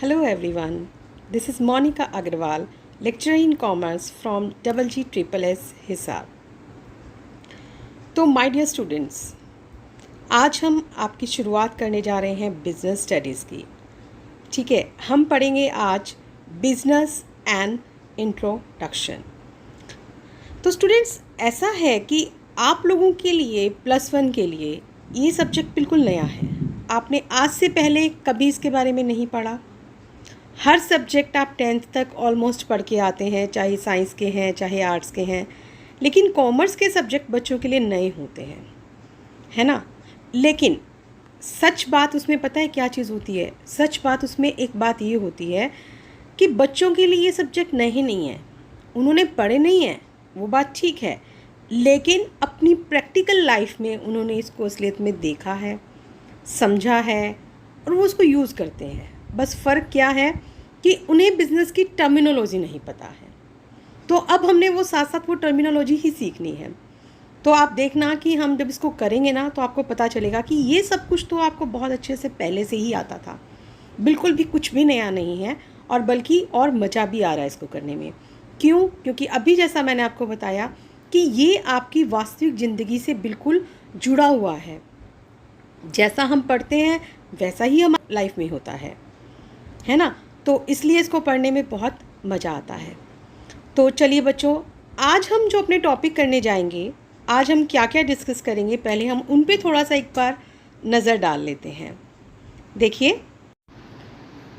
Hello everyone, this is Monica Agrawal, lecturer in commerce from GGSSS Hisar. तो my dear students, आज हम आपकी शुरुआत करने जा रहे हैं बिज़नेस स्टडीज़ की. ठीक है, हम पढ़ेंगे आज बिज़नेस एंड इंट्रोडक्शन. तो स्टूडेंट्स, ऐसा है कि आप लोगों के लिए +1 के लिए ये सब्जेक्ट बिल्कुल नया है. आपने आज से पहले कभी इसके बारे में नहीं पढ़ा. हर सब्जेक्ट आप 10th तक ऑलमोस्ट पढ़ के आते हैं, चाहे साइंस के हैं चाहे आर्ट्स के हैं, लेकिन कॉमर्स के सब्जेक्ट बच्चों के लिए नए होते हैं, है ना. लेकिन सच बात उसमें पता है क्या चीज़ होती है? सच बात उसमें एक बात ये होती है कि बच्चों के लिए ये सब्जेक्ट नए नहीं है. उन्होंने पढ़े नहीं हैं, वो बात ठीक है, लेकिन अपनी प्रैक्टिकल लाइफ में उन्होंने इसको असलियत में देखा है, समझा है और वो उसको यूज़ करते हैं. बस फ़र्क क्या है कि उन्हें बिज़नेस की टर्मिनोलॉजी नहीं पता है. तो अब हमने वो साथ साथ वो टर्मिनोलॉजी ही सीखनी है. तो आप देखना कि हम जब इसको करेंगे ना तो आपको पता चलेगा कि ये सब कुछ तो आपको बहुत अच्छे से पहले से ही आता था. बिल्कुल भी कुछ भी नया नहीं है, और बल्कि और मज़ा भी आ रहा है इसको करने में. क्यों? क्योंकि अभी जैसा मैंने आपको बताया कि ये आपकी वास्तविक ज़िंदगी से बिल्कुल जुड़ा हुआ है. जैसा हम पढ़ते हैं वैसा ही हमारी लाइफ में होता है ना. तो इसलिए इसको पढ़ने में बहुत मज़ा आता है. तो चलिए बच्चों, आज हम जो अपने टॉपिक करने जाएंगे, आज हम क्या क्या डिस्कस करेंगे, पहले हम उन पे थोड़ा सा एक बार नज़र डाल लेते हैं. देखिए,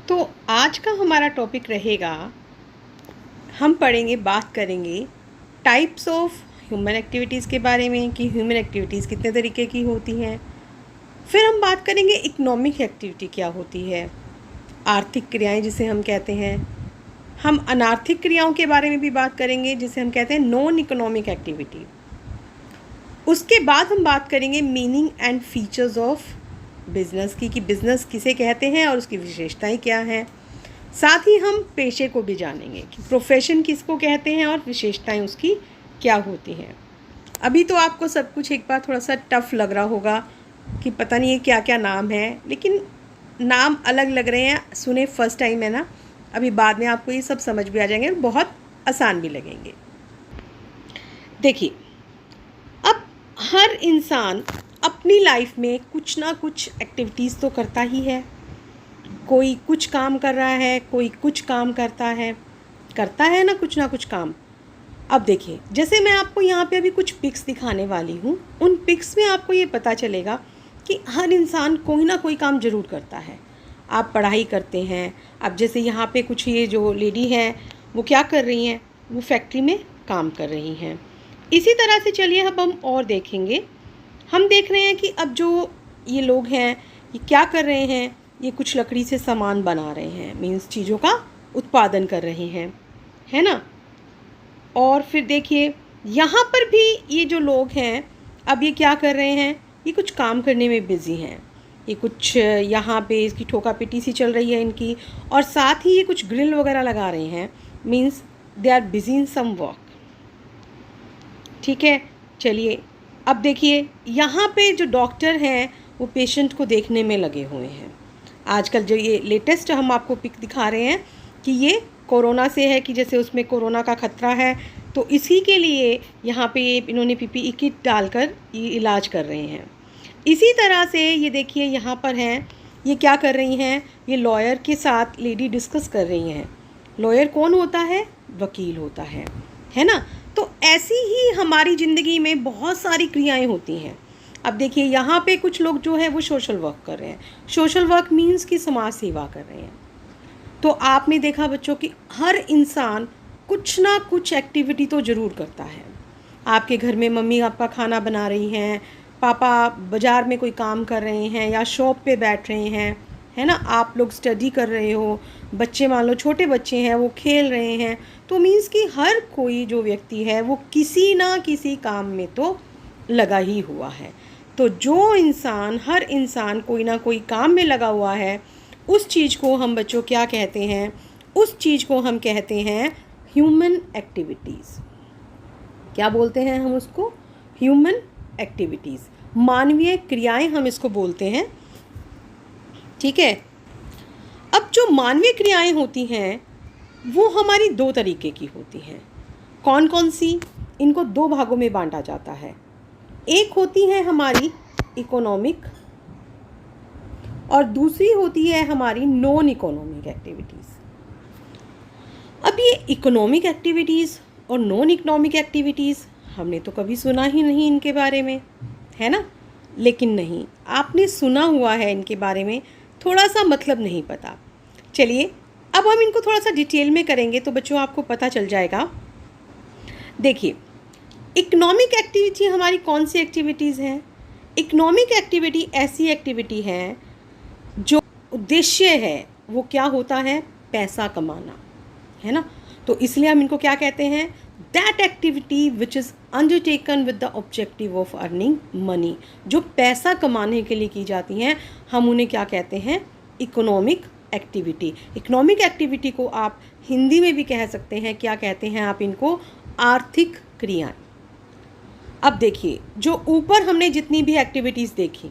तो आज का हमारा टॉपिक रहेगा, हम पढ़ेंगे, बात करेंगे टाइप्स ऑफ ह्यूमन एक्टिविटीज़ के बारे में कि ह्यूमन एक्टिविटीज़ कितने तरीके की होती हैं. फिर हम बात करेंगे इकोनॉमिक एक्टिविटी क्या होती है, आर्थिक क्रियाएं जिसे हम कहते हैं. हम अनार्थिक क्रियाओं के बारे में भी बात करेंगे जिसे हम कहते हैं नॉन इकोनॉमिक एक्टिविटी. उसके बाद हम बात करेंगे meaning and features of business की, कि बिज़नेस किसे कहते हैं और उसकी विशेषताएं क्या हैं. साथ ही हम पेशे को भी जानेंगे कि प्रोफेशन किसको कहते हैं और विशेषताएं उसकी क्या होती हैं. अभी तो आपको सब कुछ एक बार थोड़ा सा टफ लग रहा होगा कि पता नहीं ये क्या क्या नाम है, लेकिन नाम अलग लग रहे हैं, सुने फर्स्ट टाइम है ना. अभी बाद में आपको ये सब समझ भी आ जाएंगे और बहुत आसान भी लगेंगे. देखिए, अब हर इंसान अपनी लाइफ में कुछ ना कुछ एक्टिविटीज़ तो करता ही है. कोई कुछ काम कर रहा है, कोई कुछ काम करता है ना कुछ काम. अब देखिए, जैसे मैं आपको यहाँ पे अभी कुछ पिक्स दिखाने वाली हूँ, उन पिक्स में आपको ये पता चलेगा कि हर इंसान कोई ना कोई काम ज़रूर करता है. आप पढ़ाई करते हैं. अब जैसे यहाँ पे कुछ ये जो लेडी हैं वो क्या कर रही हैं, वो फैक्ट्री में काम कर रही हैं. इसी तरह से चलिए अब हम और देखेंगे. हम देख रहे हैं कि अब जो ये लोग हैं ये क्या कर रहे हैं, ये कुछ लकड़ी से सामान बना रहे हैं, मीन्स चीज़ों का उत्पादन कर रहे हैं, है ना. और फिर देखिए यहाँ पर भी ये जो लोग हैं अब ये क्या कर रहे हैं, ये कुछ काम करने में बिज़ी हैं. ये कुछ यहाँ पे इसकी ठोका पिटी सी चल रही है इनकी, और साथ ही ये कुछ ग्रिल वगैरह लगा रहे हैं, means they are busy in some work. ठीक है, चलिए अब देखिए यहाँ पे जो डॉक्टर हैं वो पेशेंट को देखने में लगे हुए हैं. आजकल जो ये लेटेस्ट हम आपको पिक दिखा रहे हैं कि ये कोरोना से है, कि जैसे उसमें कोरोना का खतरा है, तो इसी के लिए यहाँ पे इन्होंने PPE किट डालकर ये इलाज कर रहे हैं. इसी तरह से ये देखिए यहाँ पर हैं, ये क्या कर रही हैं, ये लॉयर के साथ लेडी डिस्कस कर रही हैं. लॉयर कौन होता है? वकील होता है ना. तो ऐसी ही हमारी ज़िंदगी में बहुत सारी क्रियाएं होती हैं. अब देखिए यहाँ पे कुछ लोग जो है वो सोशल वर्क कर रहे हैं. सोशल वर्क मीन्स कि समाज सेवा कर रहे हैं. तो आपने देखा बच्चों कि हर इंसान कुछ ना कुछ एक्टिविटी तो ज़रूर करता है. आपके घर में मम्मी आपका खाना बना रही हैं, पापा बाज़ार में कोई काम कर रहे हैं या शॉप पे बैठ रहे हैं, है ना. आप लोग स्टडी कर रहे हो, बच्चे मान लो छोटे बच्चे हैं वो खेल रहे हैं. तो मीन्स कि हर कोई जो व्यक्ति है वो किसी ना किसी काम में तो लगा ही हुआ है. तो जो इंसान, हर इंसान कोई ना कोई काम में लगा हुआ है, उस चीज़ को हम बच्चों क्या कहते हैं? उस चीज़ को हम कहते हैं ह्यूमन एक्टिविटीज़. क्या बोलते हैं हम उसको? ह्यूमन एक्टिविटीज़, मानवीय क्रियाएं हम इसको बोलते हैं. ठीक है, अब जो जो मानवीय क्रियाएं होती हैं वो हमारी दो तरीके की होती हैं। कौन कौन सी? इनको दो भागों में बांटा जाता है। एक होती है हमारी इकोनॉमिक और दूसरी होती है हमारी नॉन इकोनॉमिक एक्टिविटीज़। अब ये इकोनॉमिक एक्टिविटीज़ और नॉन इकोनॉमिक एक्टिविटीज़ हमने तो कभी सुना ही नहीं इनके बारे में, है ना? लेकिन नहीं, आपने सुना हुआ है इनके बारे में, थोड़ा सा मतलब नहीं पता। चलिए अब हम इनको थोड़ा सा डिटेल में करेंगे तो बच्चों आपको पता चल जाएगा। देखिए, इकोनॉमिक एक्टिविटी हमारी कौन सी एक्टिविटीज़ हैं? इकोनॉमिक एक्टिविटी ऐसी एक्टिविटी है जो उद्देश्य है वो क्या होता है? पैसा कमाना, है ना? तो इसलिए हम इनको क्या कहते हैं? That activity which is undertaken with the objective of earning money. जो पैसा कमाने के लिए की जाती हैं हम उन्हें क्या कहते हैं? Economic activity. इकोनॉमिक एक्टिविटी को आप हिंदी में भी कह सकते हैं, क्या कहते हैं आप इनको? आर्थिक क्रियाएं। अब देखिए, जो ऊपर हमने जितनी भी एक्टिविटीज़ देखी,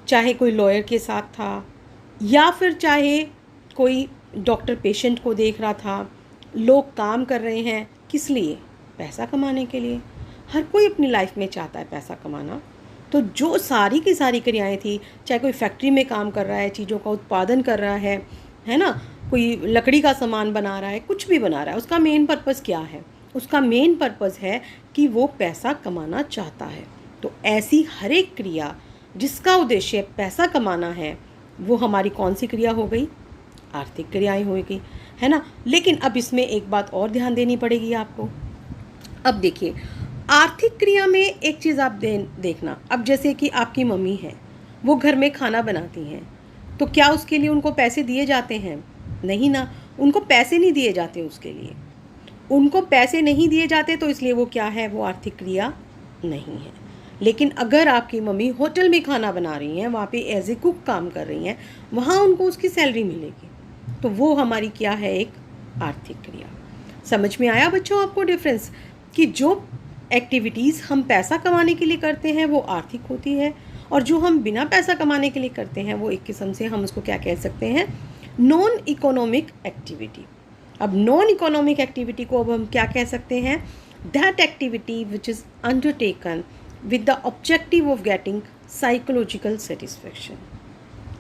चाहे कोई लॉयर के साथ था या फिर चाहे कोई डॉक्टर पेशेंट को देख रहा था, लोग काम कर रहे हैं किस लिए? पैसा कमाने के लिए। हर कोई अपनी लाइफ में चाहता है पैसा कमाना। तो जो सारी की सारी क्रियाएं थी, चाहे कोई फैक्ट्री में काम कर रहा है, चीज़ों का उत्पादन कर रहा है ना, कोई लकड़ी का सामान बना रहा है, कुछ भी बना रहा है, उसका मेन पर्पज़ क्या है? उसका मेन पर्पज़ है कि वो पैसा कमाना चाहता है। तो ऐसी हर एक क्रिया जिसका उद्देश्य पैसा कमाना है वो हमारी कौन सी क्रिया हो गई? आर्थिक क्रियाएं होगी, है ना? लेकिन अब इसमें एक बात और ध्यान देनी पड़ेगी आपको। अब देखिए, आर्थिक क्रिया में एक चीज़ आप देखना। अब जैसे कि आपकी मम्मी है, वो घर में खाना बनाती हैं, तो क्या उसके लिए उनको पैसे दिए जाते हैं? नहीं ना, उनको पैसे नहीं दिए जाते उसके लिए। उनको पैसे नहीं दिए जाते तो इसलिए वो क्या है? वो आर्थिक क्रिया नहीं है। लेकिन अगर आपकी मम्मी होटल में खाना बना रही हैं, वहाँ पे एज ए कुक काम कर रही हैं, वहाँ उनको उसकी सैलरी मिलेगी, तो वो हमारी क्या है? एक आर्थिक क्रिया। समझ में आया बच्चों आपको डिफरेंस? कि जो एक्टिविटीज़ हम पैसा कमाने के लिए करते हैं वो आर्थिक होती है, और जो हम बिना पैसा कमाने के लिए करते हैं वो एक किस्म से हम उसको क्या कह सकते हैं? Non economic activity. अब नॉन इकोनॉमिक एक्टिविटी को अब हम क्या कह सकते हैं? That activity which is undertaken with the objective of getting psychological satisfaction.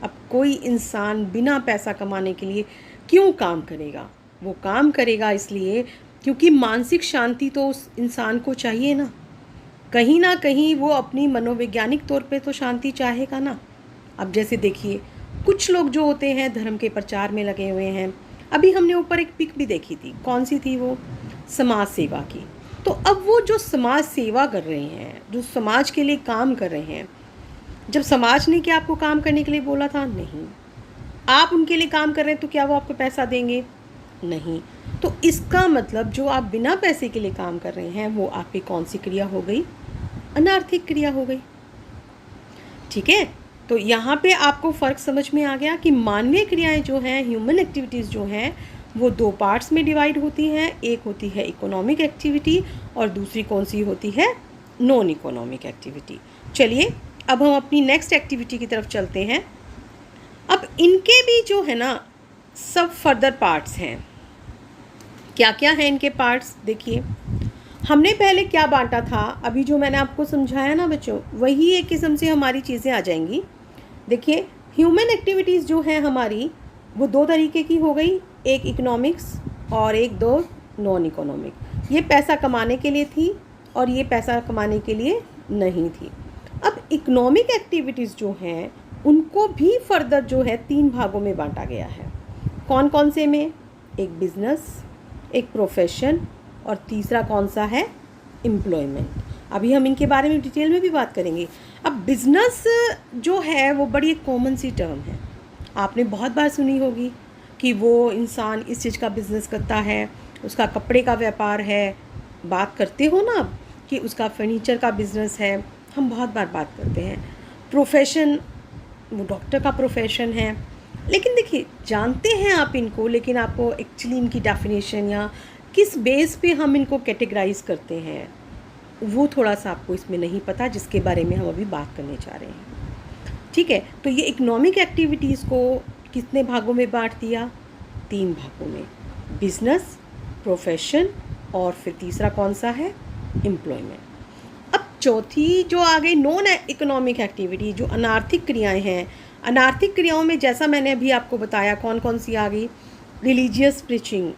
अब कोई इंसान बिना पैसा कमाने के लिए क्यों काम करेगा? वो काम करेगा इसलिए क्योंकि मानसिक शांति तो उस इंसान को चाहिए ना कहीं वो अपनी मनोवैज्ञानिक तौर पे तो शांति चाहेगा ना। अब जैसे देखिए, कुछ लोग जो होते हैं धर्म के प्रचार में लगे हुए हैं। अभी हमने ऊपर एक पिक भी देखी थी, कौन सी थी वो? समाज सेवा की। तो अब वो जो समाज सेवा कर रहे हैं, जो समाज के लिए काम कर रहे हैं, जब समाज ने क्या आपको काम करने के लिए बोला था? नहीं। आप उनके लिए काम कर रहे हैं तो क्या वो आपको पैसा देंगे? नहीं। तो इसका मतलब जो आप बिना पैसे के लिए काम कर रहे हैं वो आपकी कौन सी क्रिया हो गई? अनार्थिक क्रिया हो गई। ठीक है, तो यहाँ पे आपको फ़र्क समझ में आ गया कि मानवीय क्रियाएं जो हैं, ह्यूमन एक्टिविटीज़ जो हैं, वो दो पार्ट्स में डिवाइड होती हैं। एक होती है इकोनॉमिक एक्टिविटी और दूसरी कौन सी होती है? Non economic activity. चलिए अब हम अपनी नेक्स्ट एक्टिविटी की तरफ चलते हैं। अब इनके भी जो है ना सब फर्दर पार्ट्स हैं। क्या क्या हैं इनके पार्ट्स? देखिए, हमने पहले क्या बांटा था, अभी जो मैंने आपको समझाया ना बच्चों, वही एक किस्म से हमारी चीज़ें आ जाएंगी। देखिए, ह्यूमन एक्टिविटीज़ जो हैं हमारी वो दो तरीके की हो गई, एक इकोनॉमिक्स और एक दो नॉन इकोनॉमिक। ये पैसा कमाने के लिए थी और ये पैसा कमाने के लिए नहीं थी। अब इकोनॉमिक एक्टिविटीज़ जो हैं उनको भी फर्दर जो है तीन भागों में बांटा गया है। कौन कौन से में? एक बिजनेस, एक प्रोफेशन और तीसरा कौन सा है? एम्प्लॉयमेंट। अभी हम इनके बारे में डिटेल में भी बात करेंगे। अब बिज़नेस जो है वो बड़ी एक कॉमन सी टर्म है, आपने बहुत बार सुनी होगी कि वो इंसान इस चीज़ का बिज़नेस करता है, उसका कपड़े का व्यापार है, बात करते हो ना कि उसका फर्नीचर का बिज़नेस है, हम बहुत बार बात करते हैं। प्रोफेशन, वो डॉक्टर का प्रोफेशन है। लेकिन देखिए, जानते हैं आप इनको, लेकिन आपको एक्चुअली इनकी डेफिनेशन या किस बेस पे हम इनको कैटेगराइज करते हैं वो थोड़ा सा आपको इसमें नहीं पता, जिसके बारे में हम अभी बात करने जा रहे हैं। ठीक है, तो ये इकोनॉमिक एक्टिविटीज़ को कितने भागों में बांट दिया? 3 भागों में, बिजनेस, प्रोफेशन और फिर तीसरा कौन सा है? एम्प्लॉयमेंट। अब चौथी जो आ गई नॉन इकोनॉमिक एक्टिविटी, जो अनार्थिक क्रियाएं हैं। अनार्थिक क्रियाओं में जैसा मैंने अभी आपको बताया कौन कौन सी आ गई? रिलीजियस प्रीचिंग,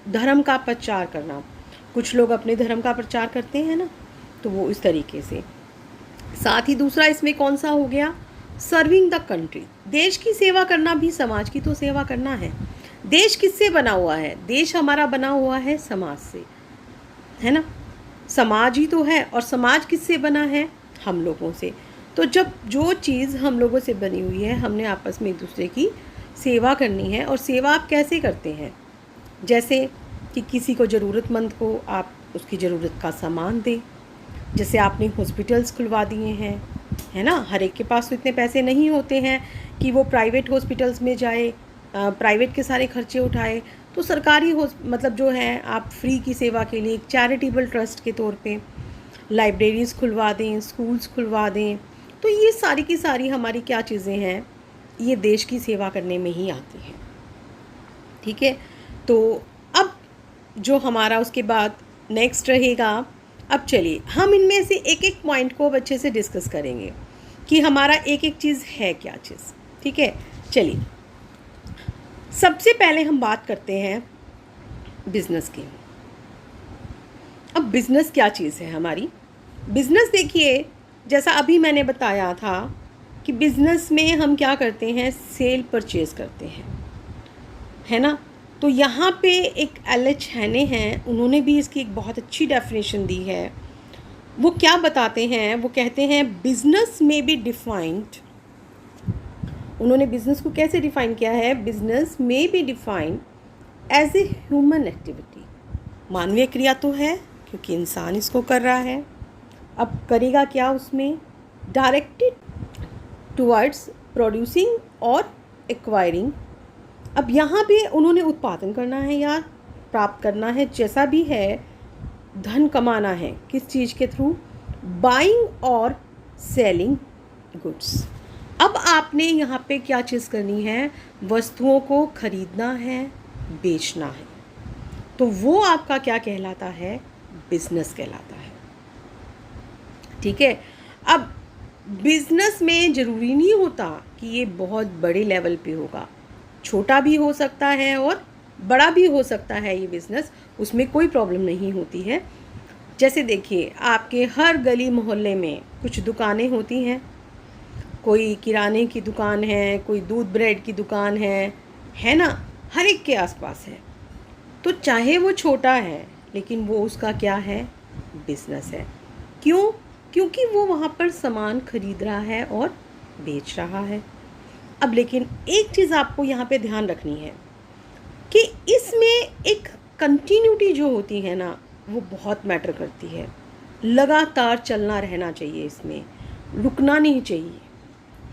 धर्म का प्रचार करना। कुछ लोग अपने धर्म का प्रचार करते हैं ना, तो वो इस तरीके से। साथ ही दूसरा इसमें कौन सा हो गया? सर्विंग द कंट्री, देश की सेवा करना भी समाज की तो सेवा करना है। देश किससे बना हुआ है? देश हमारा बना हुआ है समाज से, है ना। समाज ही तो है, और समाज किससे बना है? हम लोगों से। तो जब जो चीज़ हम लोगों से बनी हुई है, हमने आपस में एक दूसरे की सेवा करनी है। और सेवा आप कैसे करते हैं? जैसे कि किसी को ज़रूरतमंद को आप उसकी ज़रूरत का सामान दें। जैसे आपने हॉस्पिटल्स खुलवा दिए हैं, है ना। हर एक के पास तो इतने पैसे नहीं होते हैं कि वो प्राइवेट हॉस्पिटल्स में जाए, प्राइवेट के सारे खर्चे उठाए। तो सरकारी मतलब जो है आप फ्री की सेवा के लिए एक चैरिटेबल ट्रस्ट के तौर पे लाइब्रेरीज़ खुलवा दें, स्कूल्स खुलवा दें। तो ये सारी की सारी हमारी क्या चीज़ें हैं? ये देश की सेवा करने में ही आती हैं। ठीक है, तो अब जो हमारा उसके बाद नेक्स्ट रहेगा, अब चलिए हम इनमें से एक एक पॉइंट को अच्छे से डिस्कस करेंगे कि हमारा एक एक चीज़ है क्या चीज़। ठीक है, चलिए सबसे पहले हम बात करते हैं बिजनेस की। अब बिजनेस क्या चीज़ है हमारी? बिजनेस देखिए, जैसा अभी मैंने बताया था कि बिजनेस में हम क्या करते हैं? सेल परचेज करते हैं, है ना। तो यहाँ पे एक एल.एच. हैने हैं, उन्होंने भी इसकी एक बहुत अच्छी डेफिनेशन दी है। वो क्या बताते हैं? वो कहते हैं बिजनेस में बी डिफाइंड। उन्होंने बिजनेस को कैसे डिफाइन किया है? बिजनेस में be defined as a human activity. मानवीय क्रिया तो है क्योंकि इंसान इसको कर रहा है। अब करेगा क्या उसमें? डायरेक्टेड टुवर्ड्स प्रोड्यूसिंग और एक्वायरिंग। अब यहाँ पे उन्होंने उत्पादन करना है या प्राप्त करना है, जैसा भी है, धन कमाना है। किस चीज़ के थ्रू? बाइंग और सेलिंग गुड्स। अब आपने यहाँ पे क्या चीज़ करनी है? वस्तुओं को खरीदना है, बेचना है। तो वो आपका क्या कहलाता है? बिजनेस कहलाता है। ठीक है, अब बिजनेस में ज़रूरी नहीं होता कि ये बहुत बड़े लेवल पे होगा, छोटा भी हो सकता है और बड़ा भी हो सकता है। ये बिज़नेस, उसमें कोई प्रॉब्लम नहीं होती है। जैसे देखिए, आपके हर गली मोहल्ले में कुछ दुकानें होती हैं। कोई किराने की दुकान है, कोई दूध ब्रेड की दुकान है ना, हर एक के आसपास है। तो चाहे वो छोटा है, लेकिन वो उसका क्या है? बिजनेस है। क्यों? क्योंकि वो वहाँ पर सामान खरीद रहा है और बेच रहा है। अब लेकिन एक चीज़ आपको यहाँ पे ध्यान रखनी है कि इसमें एक कंटिन्यूटी जो होती है ना, वो बहुत मैटर करती है। लगातार चलना रहना चाहिए, इसमें रुकना नहीं चाहिए।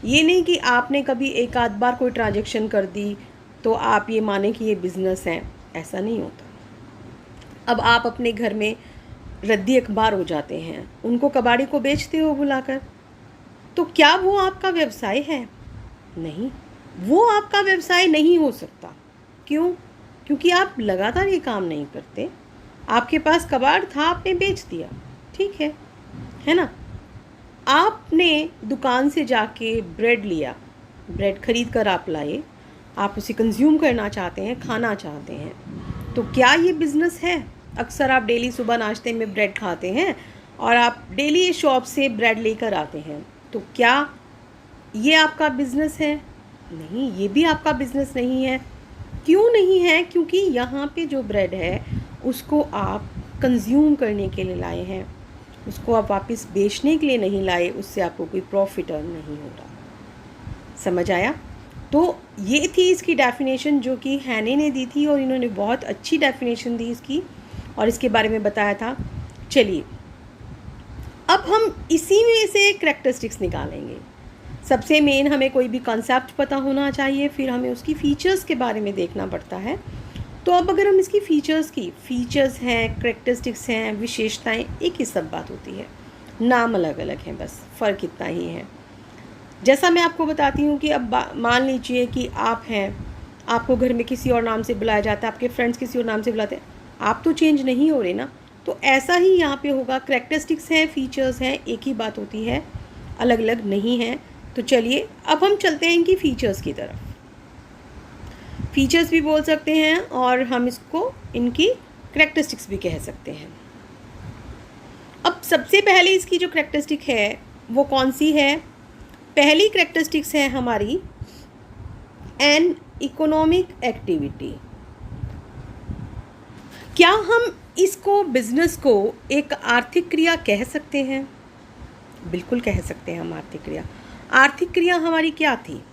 ये नहीं कि आपने कभी एक आध बार कोई ट्रांजैक्शन कर दी तो आप ये माने कि ये बिज़नेस है, ऐसा नहीं होता। अब आप अपने घर में रद्दी अखबार हो जाते हैं, उनको कबाड़ी को बेचते हो बुलाकर, तो क्या वो आपका व्यवसाय है? नहीं, वो आपका व्यवसाय नहीं हो सकता। क्यों? क्योंकि आप लगातार ये काम नहीं करते। आपके पास कबाड़ था, आपने बेच दिया, ठीक है ना। आपने दुकान से जाके ब्रेड लिया, ब्रेड खरीद कर आप लाए, आप उसे कंज्यूम करना चाहते हैं, खाना चाहते हैं, तो क्या ये बिज़नेस है? अक्सर आप डेली सुबह नाश्ते में ब्रेड खाते हैं और आप डेली शॉप से ब्रेड लेकर आते हैं, तो क्या ये आपका बिज़नेस है? नहीं, ये भी आपका बिज़नेस नहीं है। क्यों नहीं है? क्योंकि यहाँ पे जो ब्रेड है उसको आप कंज्यूम करने के लिए लाए हैं, उसको आप वापस बेचने के लिए नहीं लाए, उससे आपको कोई प्रॉफिट अर्न नहीं हो रहा। समझ आया? तो ये थी इसकी डेफिनेशन जो कि हैने ने दी थी, और इन्होंने बहुत अच्छी डेफिनेशन दी इसकी और इसके बारे में बताया था। चलिए अब हम इसी में से कैरेक्टरिस्टिक्स निकालेंगे। सबसे मेन हमें कोई भी कॉन्सेप्ट पता होना चाहिए, फिर हमें उसकी फ़ीचर्स के बारे में देखना पड़ता है। तो अब अगर हम इसकी फ़ीचर्स हैं, कैरेक्टरिस्टिक्स हैं, विशेषताएं, एक ही सब बात होती है, नाम अलग अलग हैं, बस फ़र्क इतना ही है। जैसा मैं आपको बताती हूँ कि अब मान लीजिए कि आप हैं, आपको घर में किसी और नाम से बुलाया जाता है, आपके फ्रेंड्स किसी और नाम से बुलाते हैं, आप तो चेंज नहीं हो रहे ना। तो ऐसा ही यहाँ पे होगा, करैक्टरिस्टिक्स हैं, फीचर्स हैं, एक ही बात होती है, अलग अलग नहीं हैं। तो चलिए अब हम चलते हैं इनकी फ़ीचर्स की तरफ। फीचर्स भी बोल सकते हैं और हम इसको इनकी करैक्टरिस्टिक्स भी कह सकते हैं। अब सबसे पहले इसकी जो करैक्टरिस्टिक है वो कौन सी है? पहली करैक्टरिस्टिक्स है हमारी एन इकोनॉमिक एक्टिविटी। क्या हम इसको, बिजनेस को, एक आर्थिक क्रिया कह सकते हैं? बिल्कुल कह सकते हैं हम आर्थिक क्रिया। आर्थिक क्रिया हमारी क्या थी?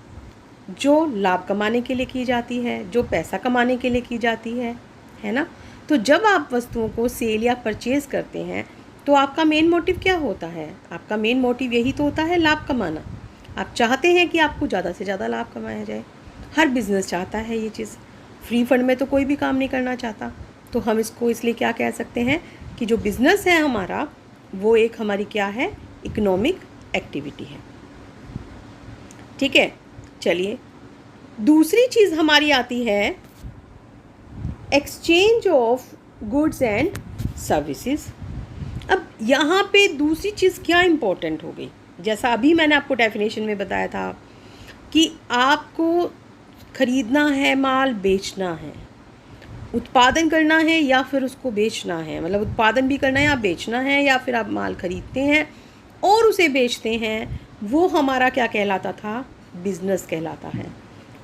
जो लाभ कमाने के लिए की जाती है, जो पैसा कमाने के लिए की जाती है ना। तो जब आप वस्तुओं को सेल या परचेज करते हैं तो आपका मेन मोटिव क्या होता है? आपका मेन मोटिव यही तो होता है, लाभ कमाना। आप चाहते हैं कि आपको ज़्यादा से ज़्यादा लाभ कमाया जाए। हर बिज़नेस चाहता है ये चीज़। फ्री फंड में तो कोई भी काम नहीं करना चाहता। तो हम इसको इसलिए क्या कह सकते हैं कि जो बिज़नेस है हमारा, वो एक हमारी क्या है? इकोनॉमिक एक्टिविटी है। ठीक है, चलिए दूसरी चीज़ हमारी आती है exchange of goods and services. अब यहाँ पे दूसरी चीज़ क्या इम्पोर्टेंट हो गई? जैसा अभी मैंने आपको डेफिनेशन में बताया था कि आपको खरीदना है माल, बेचना है, उत्पादन करना है या फिर उसको बेचना है, मतलब उत्पादन भी करना है या बेचना है, या फिर आप माल खरीदते हैं और उसे बेचते हैं, वो हमारा क्या कहलाता था? बिजनेस कहलाता है।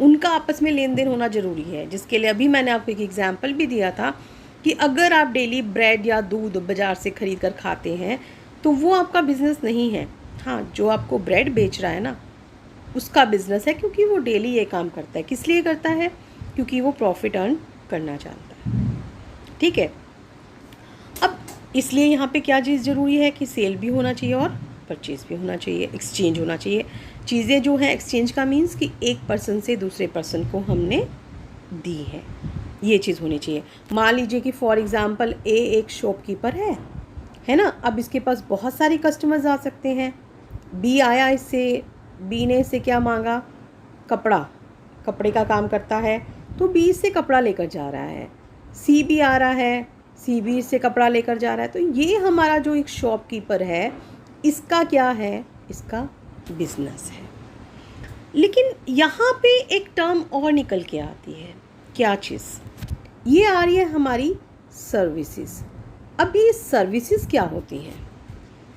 उनका आपस में लेन देन होना ज़रूरी है, जिसके लिए अभी मैंने आपको एक एग्जाम्पल भी दिया था कि अगर आप डेली ब्रेड या दूध बाज़ार से ख़रीद कर खाते हैं तो वो आपका बिज़नेस नहीं है। हाँ, जो आपको ब्रेड बेच रहा है ना, उसका बिज़नेस है, क्योंकि वो डेली ये काम करता है। किस लिए करता है? क्योंकि वो प्रॉफिट अर्न करना चाहता है। ठीक है, अब इसलिए यहाँ पे क्या चीज़ ज़रूरी है कि सेल भी होना चाहिए और परचेज़ भी होना चाहिए, एक्सचेंज होना चाहिए। चीज़ें जो हैं, एक्सचेंज का मीन्स कि एक पर्सन से दूसरे पर्सन को हमने दी है, ये चीज़ होनी चाहिए। मान लीजिए कि फॉर एग्ज़ाम्पल ए एक शॉपकीपर है ना। अब इसके पास बहुत सारे कस्टमर्स आ सकते हैं। बी आया, इससे बी ने इससे क्या मांगा? कपड़े का काम करता है, तो बी इससे कपड़ा लेकर जा रहा है। सी भी आ रहा है, सी भी इससे कपड़ा लेकर जा रहा है। तो ये हमारा जो एक शॉपकीपर है, इसका क्या है? इसका बिजनेस है। लेकिन यहाँ पे एक टर्म और निकल के आती है। क्या चीज़? ये आ रही है हमारी सर्विसेज। अब ये सर्विसेज क्या होती हैं?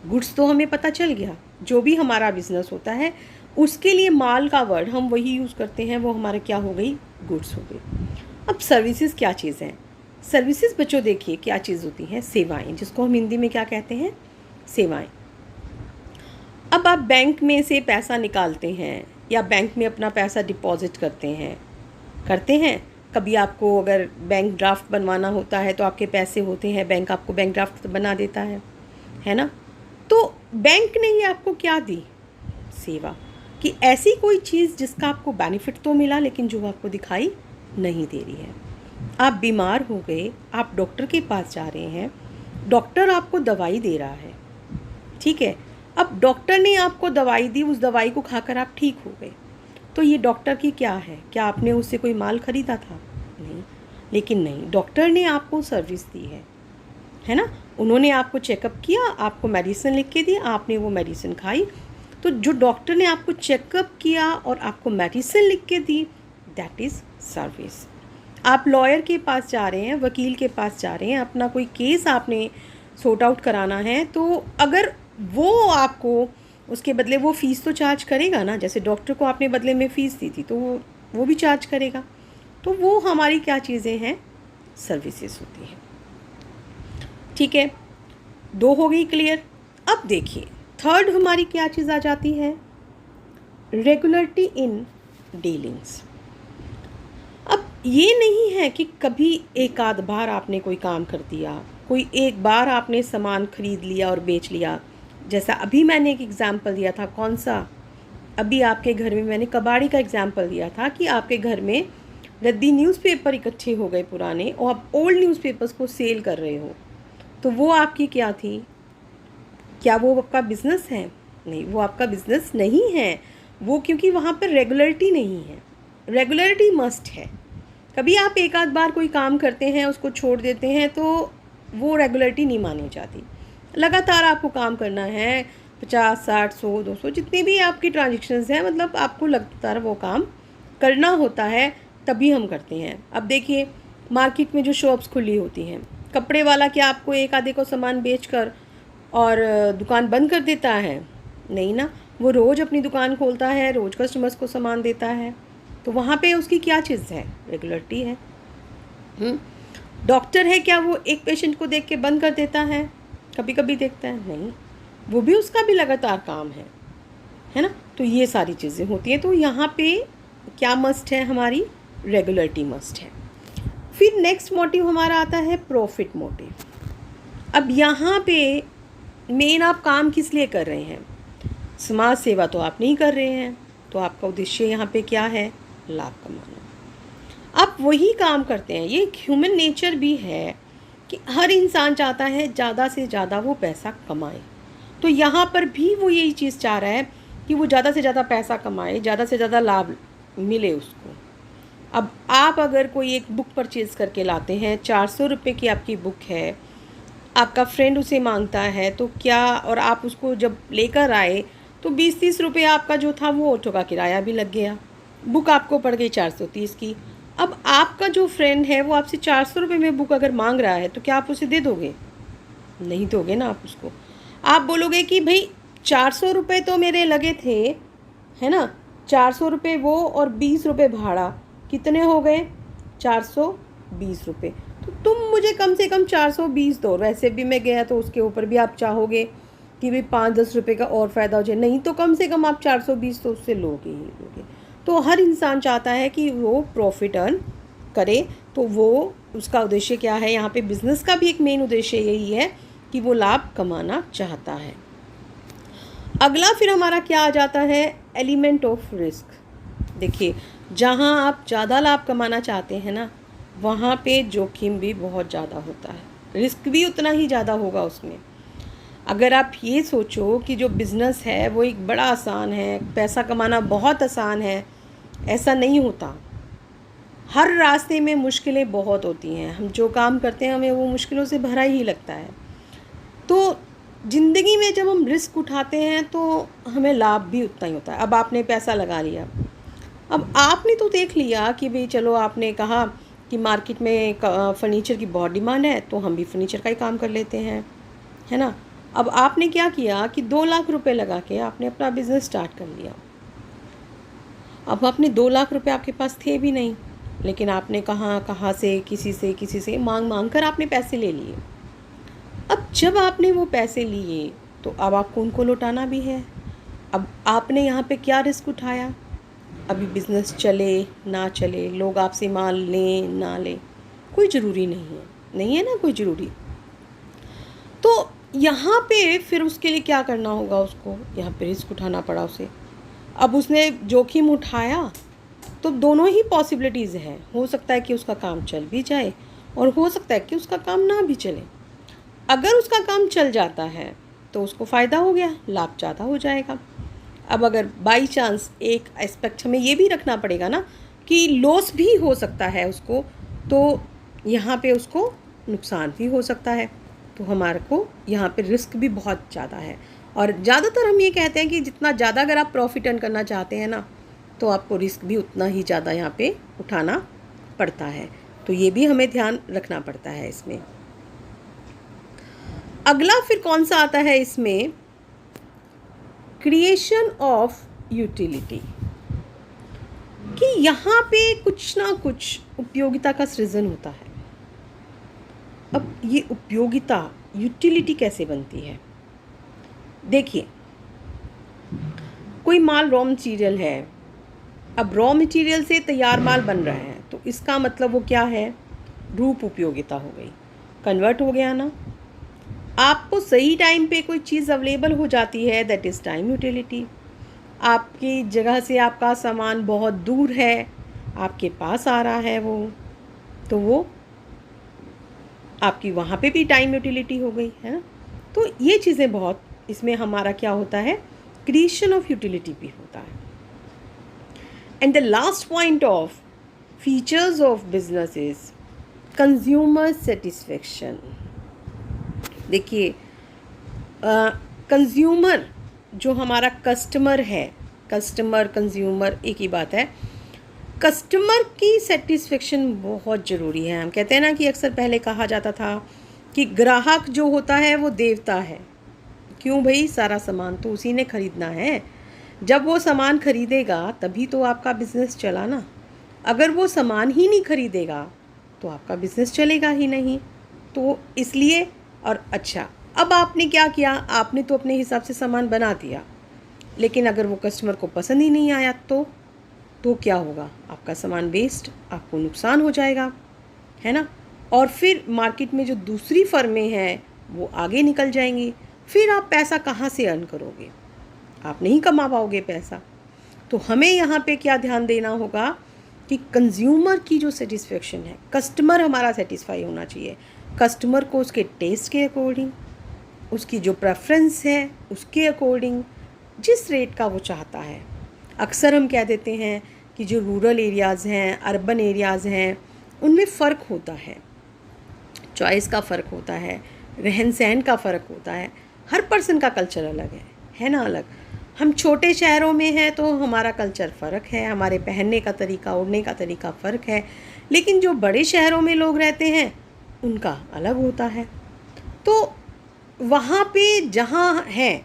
गुड्स तो हमें पता चल गया, जो भी हमारा बिजनेस होता है उसके लिए माल का वर्ड हम वही यूज़ करते हैं, वो हमारे क्या हो गई? गुड्स हो गई। अब सर्विसेज क्या चीज़ है? सर्विसेज बच्चों देखिए क्या चीज़ होती हैं? सेवाएं, जिसको हम हिंदी में क्या कहते हैं? सेवाएं। अब आप बैंक में से पैसा निकालते हैं या बैंक में अपना पैसा डिपॉजिट करते हैं। कभी आपको अगर बैंक ड्राफ्ट बनवाना होता है तो आपके पैसे होते हैं, बैंक आपको बैंक ड्राफ्ट बना देता है ना। तो बैंक ने ये आपको क्या दी? सेवा। कि ऐसी कोई चीज़ जिसका आपको बेनिफिट तो मिला लेकिन जो आपको दिखाई नहीं दे रही है। आप बीमार हो गए, आप डॉक्टर के पास जा रहे हैं, डॉक्टर आपको दवाई दे रहा है, ठीक है। अब डॉक्टर ने आपको दवाई दी, उस दवाई को खाकर आप ठीक हो गए, तो ये डॉक्टर की क्या है? क्या आपने उससे कोई माल खरीदा था? नहीं। लेकिन नहीं, डॉक्टर ने आपको सर्विस दी है ना। उन्होंने आपको चेकअप किया, आपको मेडिसिन लिख के दी, आपने वो मेडिसिन खाई। तो जो डॉक्टर ने आपको चेकअप किया और आपको मेडिसिन लिख के दी, दैट इज़ सर्विस। आप लॉयर के पास जा रहे हैं, वकील के पास जा रहे हैं, अपना कोई केस आपने सॉर्ट आउट कराना है, तो अगर वो आपको उसके बदले वो फ़ीस तो चार्ज करेगा ना। जैसे डॉक्टर को आपने बदले में फ़ीस दी थी तो वो भी चार्ज करेगा। तो वो हमारी क्या चीज़ें हैं? सर्विसेज होती हैं। ठीक है, 2 हो गई क्लियर। अब देखिए थर्ड हमारी क्या चीज़ आ जाती है? रेगुलरिटी इन डीलिंग्स। अब ये नहीं है कि कभी एक आध बार आपने कोई काम कर दिया, कोई एक बार आपने सामान खरीद लिया और बेच लिया। जैसा अभी मैंने एक एग्ज़ाम्पल दिया था, कौन सा? अभी आपके घर में मैंने कबाड़ी का एग्ज़ाम्पल दिया था कि आपके घर में रद्दी न्यूज़पेपर इकट्ठे हो गए पुराने और आप ओल्ड न्यूज़पेपर्स को सेल कर रहे हो, तो वो आपकी क्या थी? क्या वो आपका बिज़नेस है? नहीं, वो आपका बिज़नेस नहीं है। वो क्योंकि वहाँ पर रेगुलरिटी नहीं है। रेगुलरिटी मस्ट है। कभी आप एक आध बार कोई काम करते हैं, उसको छोड़ देते हैं, तो वो रेगुलरिटी नहीं मानी जाती। लगातार आपको काम करना है, 50, 60, 100, 200 जितनी भी आपकी ट्रांजेक्शन्स हैं, मतलब आपको लगातार वो काम करना होता है, तभी हम करते हैं। अब देखिए, मार्केट में जो शॉप्स खुली होती हैं, कपड़े वाला क्या आपको एक आधे को सामान बेचकर और दुकान बंद कर देता है? नहीं ना, वो रोज़ अपनी दुकान खोलता है, रोज़ कस्टमर्स को सामान देता है। तो वहाँ पे उसकी क्या चीज़ है? रेगुलरिटी है। डॉक्टर है, क्या वो एक पेशेंट को देख के बंद कर देता है? कभी कभी देखता है? नहीं, वो भी, उसका भी लगातार काम है ना। तो ये सारी चीज़ें होती हैं। तो यहाँ पे क्या मस्ट है? हमारी रेगुलरिटी मस्ट है। फिर नेक्स्ट मोटिव हमारा आता है प्रॉफिट मोटिव। अब यहाँ पे मेन आप काम किस लिए कर रहे हैं? समाज सेवा तो आप नहीं कर रहे हैं, तो आपका उद्देश्य यहाँ पे क्या है? लाभ कमाना। आप वही काम करते हैं। ये ह्यूमन नेचर भी है कि हर इंसान चाहता है ज़्यादा से ज़्यादा वो पैसा कमाए। तो यहाँ पर भी वो यही चीज़ चाह रहा है कि वो ज़्यादा से ज़्यादा पैसा कमाए, ज़्यादा से ज़्यादा लाभ मिले उसको। अब आप अगर कोई एक बुक परचेज़ करके लाते हैं, 400 रुपये की आपकी बुक है, आपका फ्रेंड उसे मांगता है, तो क्या, और आप उसको जब लेकर आए तो 20-30 रुपये आपका जो था वो ऑटो का किराया भी लग गया। बुक आपको पड़ गई 430 की। अब आपका जो फ्रेंड है वो आपसे 400 रुपये में बुक अगर मांग रहा है, तो क्या आप उसे दे दोगे? नहीं दोगे ना आप उसको। आप बोलोगे कि भाई 400 रुपये तो मेरे लगे थे, है ना, 400 रुपये वो और 20 रुपये भाड़ा, कितने हो गए? 420 रुपये। तो तुम मुझे कम से कम 420 दो। वैसे भी मैं गया तो उसके ऊपर भी आप चाहोगे कि भाई 5-10 रुपये का और फ़ायदा हो जाए, नहीं तो कम से कम आप 420 तो उससे लोगे ही लोगे। तो हर इंसान चाहता है कि वो प्रॉफिट अर्न करे। तो वो, उसका उद्देश्य क्या है? यहाँ पे बिज़नेस का भी एक मेन उद्देश्य यही है कि वो लाभ कमाना चाहता है। अगला फिर हमारा क्या आ जाता है? Element of risk. देखिए, जहाँ आप ज़्यादा लाभ कमाना चाहते हैं ना, वहाँ पे जोखिम भी बहुत ज़्यादा होता है, रिस्क भी उतना ही ज़्यादा होगा उसमें। अगर आप ये सोचो कि जो बिज़नेस है वो एक बड़ा आसान है, पैसा कमाना बहुत आसान है, ऐसा नहीं होता। हर रास्ते में मुश्किलें बहुत होती हैं। हम जो काम करते हैं हमें वो मुश्किलों से भरा ही लगता है। तो ज़िंदगी में जब हम रिस्क उठाते हैं तो हमें लाभ भी उतना ही होता है। अब आपने पैसा लगा लिया, अब आपने तो देख लिया कि भाई चलो, आपने कहा कि मार्केट में फ़र्नीचर की बहुत डिमांड है, तो हम भी फ़र्नीचर का ही काम कर लेते हैं, है ना। अब आपने क्या किया कि 2 लाख रुपए लगा के आपने अपना बिज़नेस स्टार्ट कर लिया। अब आपने 2 लाख रुपए आपके पास थे भी नहीं, लेकिन आपने कहाँ से किसी से मांग कर आपने पैसे ले लिए। अब जब आपने वो पैसे लिए तो अब आपको उनको लौटाना भी है। अब आपने यहाँ पे क्या रिस्क उठाया? अभी बिज़नेस चले ना चले, लोग आपसे माल लें ना लें, कोई ज़रूरी नहीं है ना, कोई ज़रूरी। तो यहाँ पे फिर उसके लिए क्या करना होगा? उसको यहाँ पे रिस्क उठाना पड़ा उसे। अब उसने जोखिम उठाया तो दोनों ही पॉसिबिलिटीज़ हैं। हो सकता है कि उसका काम चल भी जाए और हो सकता है कि उसका काम ना भी चले। अगर उसका काम चल जाता है तो उसको फ़ायदा हो गया, लाभ ज़्यादा हो जाएगा। अब अगर बाई चांस, एक एस्पेक्ट हमें ये भी रखना पड़ेगा ना कि लॉस भी हो सकता है उसको, तो यहाँ पे उसको नुकसान भी हो सकता है। तो हमारे को यहाँ पे रिस्क भी बहुत ज़्यादा है। और ज़्यादातर हम ये कहते हैं कि जितना ज़्यादा अगर आप प्रॉफिट अर्न करना चाहते हैं ना, तो आपको रिस्क भी उतना ही ज़्यादा यहाँ पे उठाना पड़ता है। तो ये भी हमें ध्यान रखना पड़ता है इसमें। अगला फिर कौन सा आता है इसमें? क्रिएशन ऑफ यूटिलिटी, कि यहाँ पे कुछ ना कुछ उपयोगिता का सृजन होता है। अब ये उपयोगिता, यूटिलिटी कैसे बनती है? देखिए, कोई माल रॉ मटेरियल है, अब रॉ मटेरियल से तैयार माल बन रहा है, तो इसका मतलब वो क्या है? रूप उपयोगिता हो गई, कन्वर्ट हो गया ना। आपको सही टाइम पे कोई चीज़ अवेलेबल हो जाती है, दैट इज़ टाइम यूटिलिटी। आपकी जगह से आपका सामान बहुत दूर है, आपके पास आ रहा है वो, तो वो आपकी वहाँ पे भी टाइम यूटिलिटी हो गई, है ना। तो ये चीज़ें बहुत, इसमें हमारा क्या होता है? क्रिएशन ऑफ यूटिलिटी भी होता है। And the last point of features of business is consumer satisfaction. देखिए, कंज्यूमर जो हमारा कस्टमर है, कस्टमर कंज्यूमर एक ही बात है, कस्टमर की सेटिस्फेक्शन बहुत ज़रूरी है। हम कहते हैं ना कि अक्सर पहले कहा जाता था कि ग्राहक जो होता है वो देवता है। क्यों भाई, सारा सामान तो उसी ने ख़रीदना है। जब वो सामान ख़रीदेगा तभी तो आपका बिज़नेस चला ना। अगर वो सामान ही नहीं ख़रीदेगा तो आपका बिज़नेस चलेगा ही नहीं। तो इसलिए, और अच्छा, अब आपने क्या किया, आपने तो अपने हिसाब से सामान बना दिया, लेकिन अगर वो कस्टमर को पसंद ही नहीं आया तो क्या होगा, आपका सामान वेस्ट, आपको नुकसान हो जाएगा, है ना। और फिर मार्केट में जो दूसरी फर्में हैं वो आगे निकल जाएंगी, फिर आप पैसा कहाँ से अर्न करोगे, आप नहीं कमा पाओगे पैसा। तो हमें यहाँ पे क्या ध्यान देना होगा कि कंज्यूमर की जो सेटिस्फेक्शन है, कस्टमर हमारा सेटिस्फाई होना चाहिए। कस्टमर को उसके टेस्ट के अकॉर्डिंग, उसकी जो प्रेफरेंस है उसके अकॉर्डिंग, जिस रेट का वो चाहता है। अक्सर हम कह देते हैं कि जो रूरल एरियाज़ हैं, अर्बन एरियाज़ हैं, उनमें फ़र्क होता है, चॉइस का फ़र्क होता है, रहन सहन का फ़र्क होता है। हर पर्सन का कल्चर अलग है ना, अलग। हम छोटे शहरों में हैं तो हमारा कल्चर फ़र्क है, हमारे पहनने का तरीका, उड़ने का तरीका फ़र्क है। लेकिन जो बड़े शहरों में लोग रहते हैं उनका अलग होता है। तो वहाँ पे जहाँ है,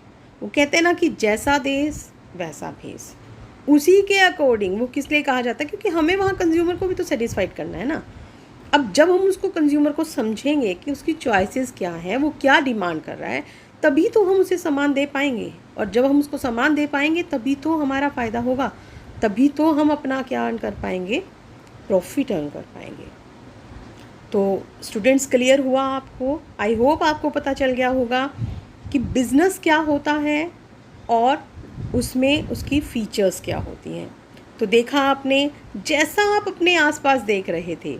वो कहते हैं ना कि जैसा देश वैसा भेस, उसी के अकॉर्डिंग वो किस लिए कहा जाता है, क्योंकि हमें वहाँ कंज्यूमर को भी तो सेटिस्फाइड करना है ना। अब जब हम उसको कंज्यूमर को समझेंगे कि उसकी चॉइसेस क्या हैं, वो क्या डिमांड कर रहा है, तभी तो हम उसे सामान दे पाएंगे। और जब हम उसको सामान दे पाएंगे तभी तो हमारा फ़ायदा होगा, तभी तो हम अपना क्या अर्न कर पाएंगे, प्रॉफिट अर्न कर पाएंगे। तो स्टूडेंट्स, क्लियर हुआ आपको? आई होप आपको पता चल गया होगा कि बिज़नेस क्या होता है और उसमें उसकी फ़ीचर्स क्या होती हैं। तो देखा आपने, जैसा आप अपने आसपास देख रहे थे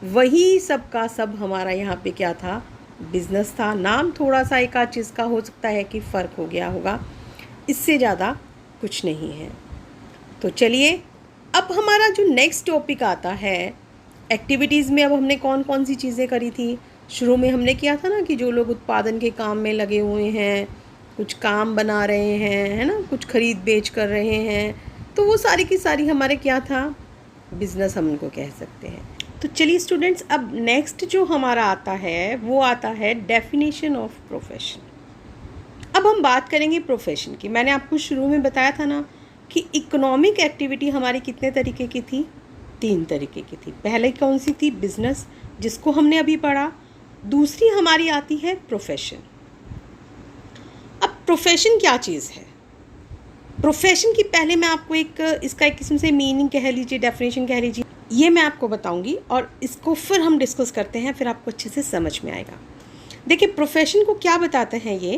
वही सब का सब हमारा यहाँ पे क्या था, बिज़नेस था। नाम थोड़ा सा एक आध चीज़ का हो सकता है कि फ़र्क हो गया होगा, इससे ज़्यादा कुछ नहीं है। तो चलिए, अब हमारा जो नेक्स्ट टॉपिक आता है एक्टिविटीज़ में। अब हमने कौन कौन सी चीज़ें करी थी? शुरू में हमने किया था ना कि जो लोग उत्पादन के काम में लगे हुए हैं, कुछ काम बना रहे हैं, है ना, कुछ ख़रीद बेच कर रहे हैं, तो वो सारी की सारी हमारे क्या था, बिज़नेस हम उनको कह सकते हैं। तो चलिए स्टूडेंट्स, अब नेक्स्ट जो हमारा आता है वो आता है डेफिनेशन ऑफ प्रोफेशन। अब हम बात करेंगे प्रोफेशन की। मैंने आपको शुरू में बताया था ना कि इकोनॉमिक एक्टिविटी हमारी कितने तरीके की थी, 3 तरीके की थी। पहले कौन सी थी, बिजनेस, जिसको हमने अभी पढ़ा। दूसरी हमारी आती है प्रोफेशन। अब प्रोफेशन क्या चीज़ है? प्रोफेशन की पहले मैं आपको इसका एक किस्म से मीनिंग कह लीजिए, डेफिनेशन कह लीजिए, ये मैं आपको बताऊंगी और इसको फिर हम डिस्कस करते हैं, फिर आपको अच्छे से समझ में आएगा। देखिए, प्रोफेशन को क्या बताते हैं, ये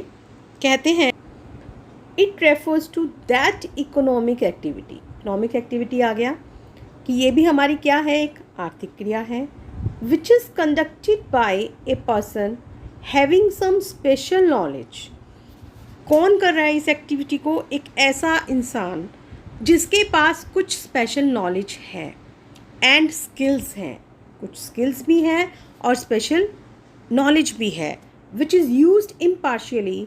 कहते हैं it refers to that economic activity. Economic activity आ गया कि ये भी हमारी क्या है, एक आर्थिक क्रिया है, which is conducted by a person having some special knowledge. कौन कर रहा है इस एक्टिविटी को? एक ऐसा इंसान जिसके पास कुछ स्पेशल नॉलेज है एंड स्किल्स हैं, कुछ स्किल्स भी हैं और स्पेशल नॉलेज भी है, which is used impartially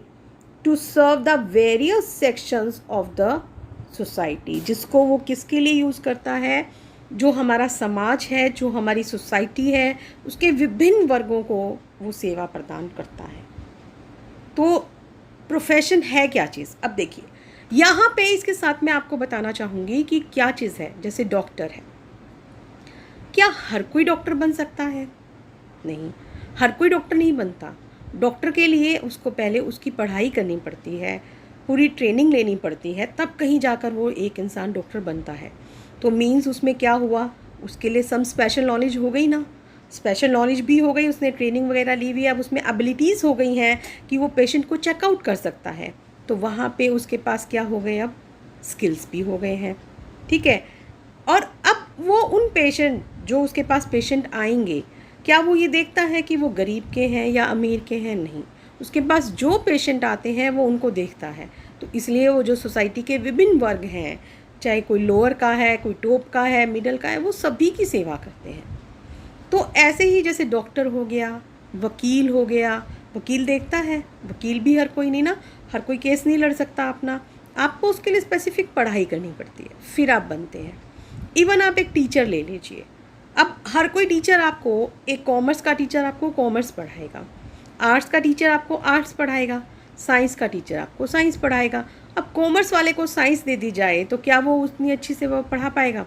to serve the various sections of the society. जिसको वो किसके लिए यूज़ करता है? जो हमारा समाज है, जो हमारी सोसाइटी है, उसके विभिन्न वर्गों को वो सेवा प्रदान करता है। तो प्रोफेशन है क्या चीज़? अब देखिए, यहाँ पे इसके साथ मैं आपको बताना चाहूँगी कि क्या चीज़ है। जैसे डॉक्टर है, क्या हर कोई डॉक्टर बन सकता है? नहीं, हर कोई डॉक्टर नहीं बनता। डॉक्टर के लिए उसको पहले उसकी पढ़ाई करनी पड़ती है, पूरी ट्रेनिंग लेनी पड़ती है, तब कहीं जाकर वो एक इंसान डॉक्टर बनता है। तो मीन्स उसमें क्या हुआ, उसके लिए सम स्पेशल नॉलेज हो गई ना, स्पेशल नॉलेज भी हो गई, उसने ट्रेनिंग वगैरह ली हुई है, अब उसमें एबिलिटीज़ हो गई हैं कि वो पेशेंट को चेकआउट कर सकता है। तो वहाँ पे उसके पास क्या हो गए, अब स्किल्स भी हो गए हैं, ठीक है। और अब वो उन पेशेंट जो उसके पास पेशेंट आएंगे, क्या वो ये देखता है कि वो गरीब के हैं या अमीर के हैं? नहीं, उसके पास जो पेशेंट आते हैं वो उनको देखता है। तो इसलिए वो जो सोसाइटी के विभिन्न वर्ग हैं, चाहे कोई लोअर का है, कोई टॉप का है, मिडल का है, वो सभी की सेवा करते हैं। तो ऐसे ही जैसे डॉक्टर हो गया, वकील हो गया, वकील देखता है, वकील भी हर कोई नहीं ना, हर कोई केस नहीं लड़ सकता अपना, आपको उसके लिए स्पेसिफिक पढ़ाई करनी पड़ती है, फिर आप बनते हैं। इवन आप एक टीचर ले लीजिए, अब हर कोई टीचर आपको, एक कॉमर्स का टीचर आपको कॉमर्स पढ़ाएगा, आर्ट्स का टीचर आपको आर्ट्स पढ़ाएगा, साइंस का टीचर आपको साइंस पढ़ाएगा। अब कॉमर्स वाले को साइंस दे दी जाए तो क्या वो उतनी अच्छी से वो पढ़ा पाएगा?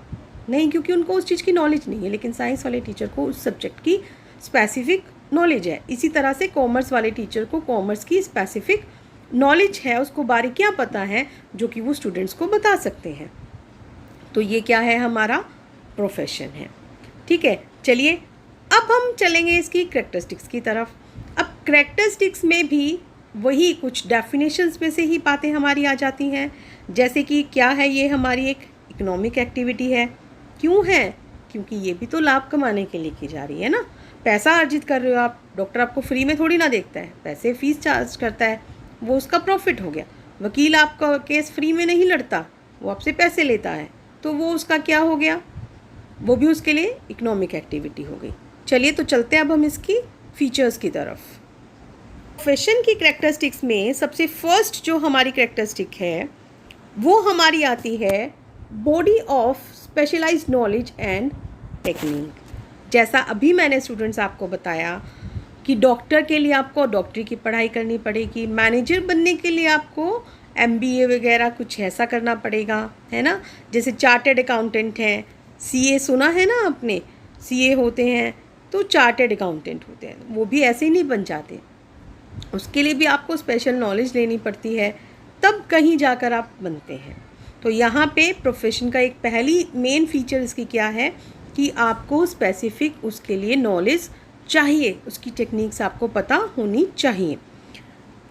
नहीं, क्योंकि उनको उस चीज़ की नॉलेज नहीं है। लेकिन साइंस वाले टीचर को उस सब्जेक्ट की स्पेसिफिक नॉलेज है। इसी तरह से कॉमर्स वाले टीचर को कॉमर्स की स्पेसिफिक नॉलेज है, उसको बारीकियाँ पता है जो कि वो स्टूडेंट्स को बता सकते हैं। तो ये क्या है, हमारा प्रोफेशन है। ठीक है, चलिए अब हम चलेंगे इसकी करैक्टरिस्टिक्स की तरफ। अब करैक्टरिस्टिक्स में भी वही कुछ डेफिनेशंस में से ही बातें हमारी आ जाती हैं, जैसे कि क्या है, ये हमारी एक इकोनॉमिक एक्टिविटी है। क्यों है? क्योंकि ये भी तो लाभ कमाने के लिए की जा रही है ना, पैसा अर्जित कर रहे हो आप। डॉक्टर आपको फ्री में थोड़ी ना देखता है, पैसे फीस चार्ज करता है, वो उसका प्रॉफिट हो गया। वकील आपका केस फ्री में नहीं लड़ता, वो आपसे पैसे लेता है, तो वो उसका क्या हो गया, वो भी उसके लिए इकोनॉमिक एक्टिविटी हो गई। चलिए तो चलते हैं अब हम इसकी फीचर्स की तरफ। प्रोफेशन की करैक्टरिस्टिक्स में सबसे फर्स्ट जो हमारी करैक्टरिस्टिक है वो हमारी आती है body of specialised knowledge and technique. जैसा अभी मैंने स्टूडेंट्स आपको बताया कि डॉक्टर के लिए आपको डॉक्टरी की पढ़ाई करनी पड़ेगी, मैनेजर बनने के लिए आपको MBA वगैरह कुछ ऐसा करना पड़ेगा, है ना। जैसे चार्टर्ड अकाउंटेंट हैं, CA सुना है ना आपने, CA होते हैं तो चार्टर्ड अकाउंटेंट होते हैं, वो भी ऐसे ही नहीं बन जाते, उसके लिए भी आपको स्पेशल नॉलेज लेनी पड़ती है, तब कहीं जाकर आप बनते हैं। तो यहाँ पे प्रोफेशन का एक पहली मेन फीचर इसकी क्या है कि आपको स्पेसिफिक उसके लिए नॉलेज चाहिए, उसकी टेक्निक्स आपको पता होनी चाहिए।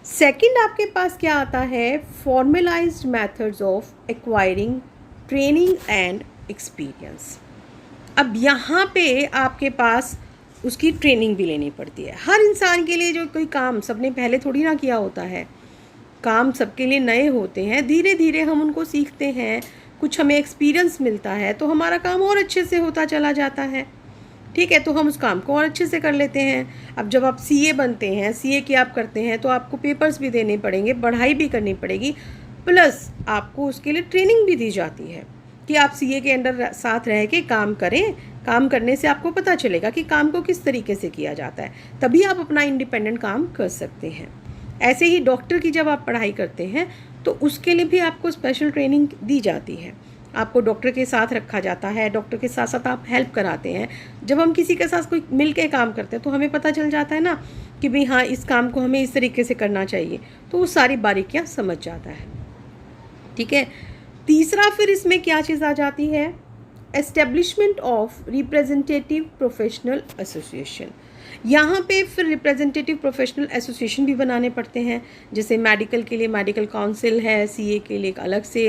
सेकंड आपके पास क्या आता है, formalised methods of acquiring training and experience. अब यहाँ पे आपके पास उसकी ट्रेनिंग भी लेनी पड़ती है। हर इंसान के लिए जो कोई काम सबने पहले थोड़ी ना किया होता है, काम सबके लिए नए होते हैं, धीरे धीरे हम उनको सीखते हैं, कुछ हमें एक्सपीरियंस मिलता है तो हमारा काम और अच्छे से होता चला जाता है। ठीक है, तो हम उस काम को और अच्छे से कर लेते हैं। अब जब आप CA बनते हैं, CA की आप करते हैं तो आपको पेपर्स भी देने पड़ेंगे, पढ़ाई भी करनी पड़ेगी, प्लस आपको उसके लिए ट्रेनिंग भी दी जाती है कि आप CA के अंडर साथ रह के काम करें। काम करने से आपको पता चलेगा कि काम को किस तरीके से किया जाता है, तभी आप अपना इंडिपेंडेंट काम कर सकते हैं। ऐसे ही डॉक्टर की जब आप पढ़ाई करते हैं तो उसके लिए भी आपको स्पेशल ट्रेनिंग दी जाती है, आपको डॉक्टर के साथ रखा जाता है, डॉक्टर के साथ साथ आप हेल्प कराते हैं। जब हम किसी के साथ कोई मिल के काम करते हैं तो हमें पता चल जाता है ना कि भाई हाँ, इस काम को हमें इस तरीके से करना चाहिए, तो वो सारी बारीकियाँ समझ जाता है। ठीक है, तीसरा फिर इसमें क्या चीज़ आ जाती है, establishment of representative professional association. यहाँ पे फिर रिप्रेजेंटेटिव प्रोफेशनल एसोसिएशन भी बनाने पड़ते हैं। जैसे मेडिकल के लिए मेडिकल काउंसिल है, CA के लिए एक अलग से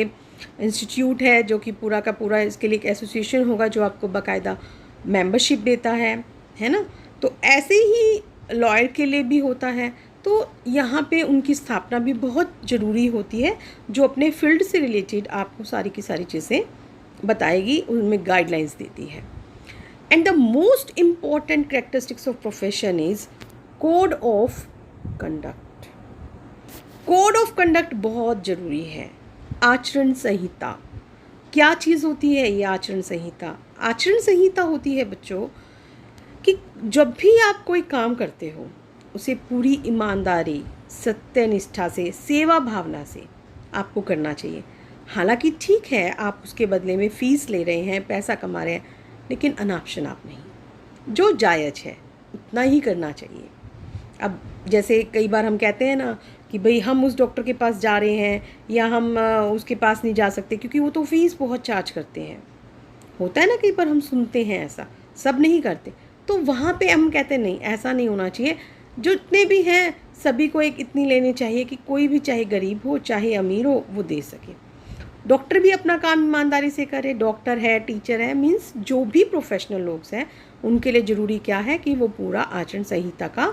इंस्टीट्यूट है जो कि पूरा का पूरा इसके लिए एक एसोसिएशन होगा जो आपको बाकायदा मेंबरशिप देता है ना। तो ऐसे ही लॉयर के लिए भी होता है। तो यहाँ पे उनकी स्थापना भी बहुत ज़रूरी होती है, जो अपने फील्ड से रिलेटेड आपको सारी की सारी चीज़ें बताएगी, उनमें गाइडलाइंस देती है। And the most important characteristics of profession is code of conduct. Code of conduct बहुत ज़रूरी है। आचरण संहिता क्या चीज़ होती है? ये आचरण संहिता, आचरण संहिता होती है बच्चों कि जब भी आप कोई काम करते हो उसे पूरी ईमानदारी, सत्यनिष्ठा से, सेवा भावना से आपको करना चाहिए। हालांकि ठीक है, आप उसके बदले में फ़ीस ले रहे हैं, पैसा कमा रहे हैं, लेकिन अनाप शनाप नहीं, जो जायज़ है उतना ही करना चाहिए। अब जैसे कई बार हम कहते हैं ना कि भाई हम उस डॉक्टर के पास जा रहे हैं या हम उसके पास नहीं जा सकते क्योंकि वो तो फ़ीस बहुत चार्ज करते हैं, होता है ना, कई बार हम सुनते हैं ऐसा, सब नहीं करते। तो वहाँ पे हम कहते हैं नहीं, ऐसा नहीं होना चाहिए, जो जितने भी हैं सभी को एक इतनी लेनी चाहिए कि कोई भी चाहे गरीब हो चाहे अमीर हो वो दे सके। डॉक्टर भी अपना काम ईमानदारी से करे, डॉक्टर है, टीचर है, मीन्स जो भी प्रोफेशनल लोग हैं उनके लिए ज़रूरी क्या है कि वो पूरा आचरण संहिता का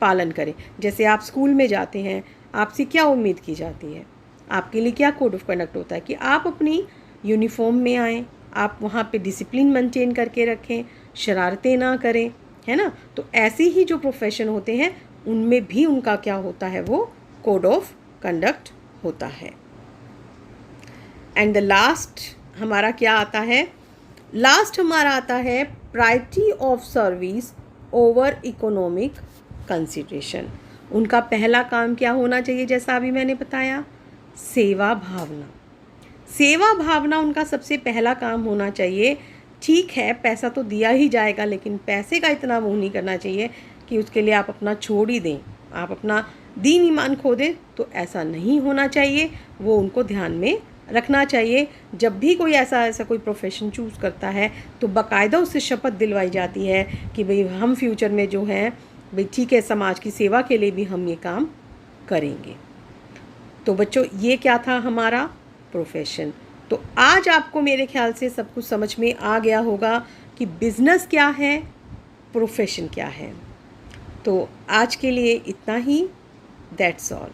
पालन करें। जैसे आप स्कूल में जाते हैं, आपसे क्या उम्मीद की जाती है, आपके लिए क्या कोड ऑफ कंडक्ट होता है कि आप अपनी यूनिफॉर्म में आएँ, आप वहाँ पे डिसिप्लिन मेंटेन करके रखें, शरारतें ना करें, है ना। तो ऐसे ही जो प्रोफेशन होते हैं उनमें भी उनका क्या होता है, वो कोड ऑफ कंडक्ट होता है। एंड द लास्ट हमारा क्या आता है, लास्ट हमारा आता है priority of service over economic consideration. उनका पहला काम क्या होना चाहिए, जैसा अभी मैंने बताया, सेवा भावना। सेवा भावना उनका सबसे पहला काम होना चाहिए। ठीक है, पैसा तो दिया ही जाएगा, लेकिन पैसे का इतना वो नहीं करना चाहिए कि उसके लिए आप अपना छोड़ ही दें, आप अपना दीन ईमान खो दें, तो ऐसा नहीं होना चाहिए। वो उनको ध्यान में रखना चाहिए। जब भी कोई ऐसा कोई प्रोफेशन चूज़ करता है तो बाकायदा उससे शपथ दिलवाई जाती है कि भाई हम फ्यूचर में जो है भाई ठीक है, समाज की सेवा के लिए भी हम ये काम करेंगे। तो बच्चों, ये क्या था हमारा प्रोफेशन। तो आज आपको मेरे ख्याल से सब कुछ समझ में आ गया होगा कि बिज़नेस क्या है, प्रोफेशन क्या है। तो आज के लिए इतना ही, दैट्स ऑल।